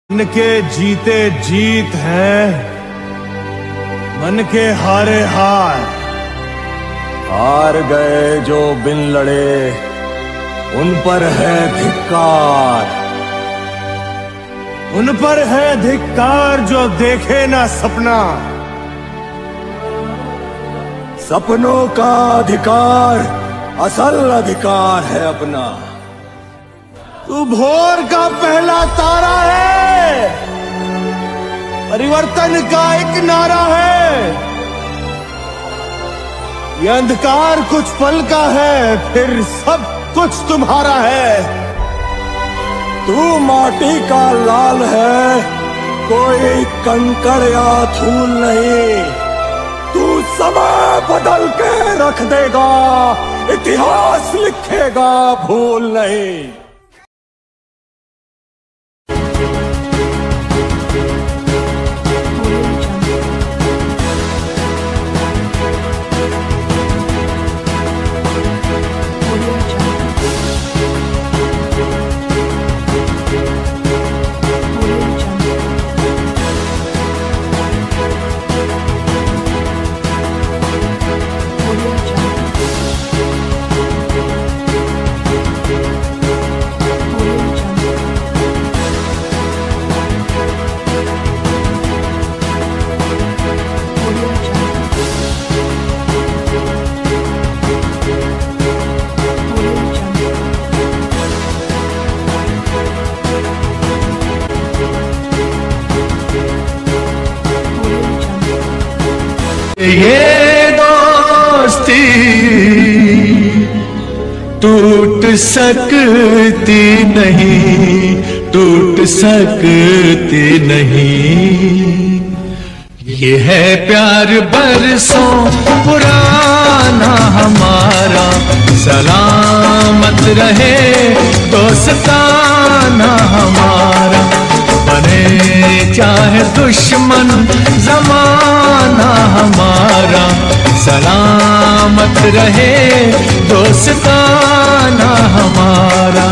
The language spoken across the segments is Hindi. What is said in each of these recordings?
मन के जीते जीत है, मन के हारे हार। हार गए जो बिन लड़े, उन पर है धिक्कार। उन पर है धिक्कार जो देखे ना सपना। सपनों का अधिकार असल अधिकार है अपना। तू भोर का पहला तारा है, परिवर्तन का एक नारा है। ये अंधकार कुछ पल का है, फिर सब कुछ तुम्हारा है। तू माटी का लाल है, कोई कंकड़ या धूल नहीं। तू समय बदल के रख देगा, इतिहास लिखेगा भूल नहीं। ये दोस्ती टूट सकती नहीं, टूट सकती नहीं। ये है प्यार बरसों पुराना हमारा, सलामत रहे दोस्ताना हमारा। बने चाहे दुश्मन जमाना हमारा, सलामत रहे दोस्ताना हमारा।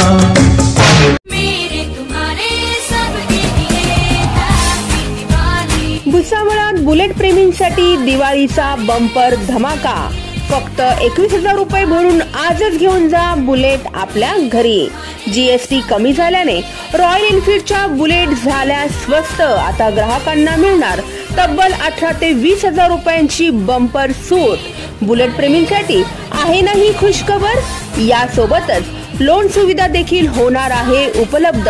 मेरे तुम्हारे सबके लिए हैप्पी दिवाली। भुसावळात बुलेट प्रेमींसाठी दिवाळीचा बंपर धमाका। फक्त 21,000 रुपये भरून आजच घेऊन जा बुलेट आपल्या घरी। जीएसटी कमी झाल्याने रॉयल एनफील्डच्या बुलेट झाल्या स्वस्त। आता ग्राहकांना मिळणार तब्बल 18 ते 20,000 रुपयांची बंपर सूट। बुलेट प्रेमींसाठी आहे ना ही खुशखबर। यासोबतच लोन सुविधा देखील होणार आहे उपलब्ध।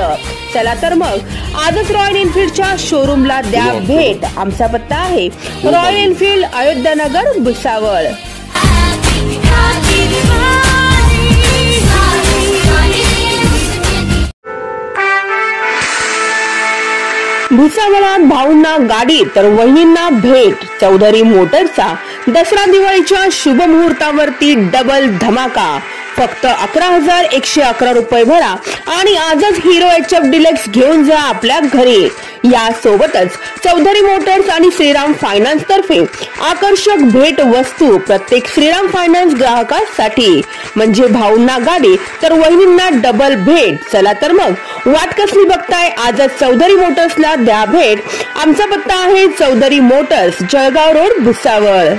चला तर मग आजच रॉयल एनफील्डच्या शोरूमला द्या भेट। आमचा पत्ता आहे रॉयल एनफील्ड, अयोध्यानगर, भुसावळ। भुसावळात भाऊंना गाडी तर वहिनींना भेट। चौधरी मोटर्सचा दसरा दिवाळीच्या शुभ मुहूर्तावरती डबल धमाका। फक्त 11,111 रुपये भरा आणि आजच हिरो HF डिलक्स घेऊन जा आपल्या घरी। यासोबतच चौधरी मोटर्स आणि श्रीराम फायनान्स तर्फे आकर्षक भेट वस्तू प्रत्येक श्रीराम फायनान्स ग्राहकासाठी। म्हणजे भाऊंना गाडी तर वहिनींना डबल भेट। चला तर मग वाट कसली बघताय, आजच चौधरी मोटर्सला द्या भेट। आमचा पत्ता आहे Chaudhari motors, Jalgaon road, Bhusawal.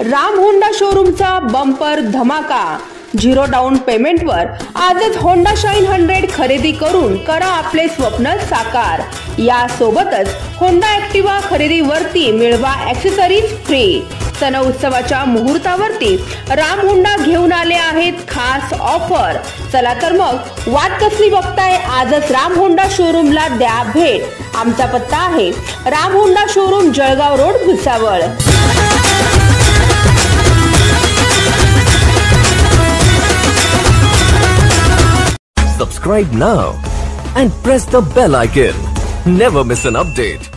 Ram Honda शोरूमचा बंपर धमाका। 0 डाऊन पेमेंटवर आजच होंडा शाईन 100 खरेदी करून करा आपले स्वप्न साकार। यासोबतच होंडा ऍक्टिवा खरेदीवरती मिळवा ॲक्सेसरीज फ्री। सण उत्सवाच्या मुहूर्तावरती राम होंडा घेऊन आले आहेत खास ऑफर। चला तर मग वाट कसली बघताय, आजच राम होंडा शोरूमला द्या भेट। आमचा पत्ता आहे Ram Honda showroom, Jalgaon road, Bhusawal. Subscribe now and press the bell icon. Never miss an update.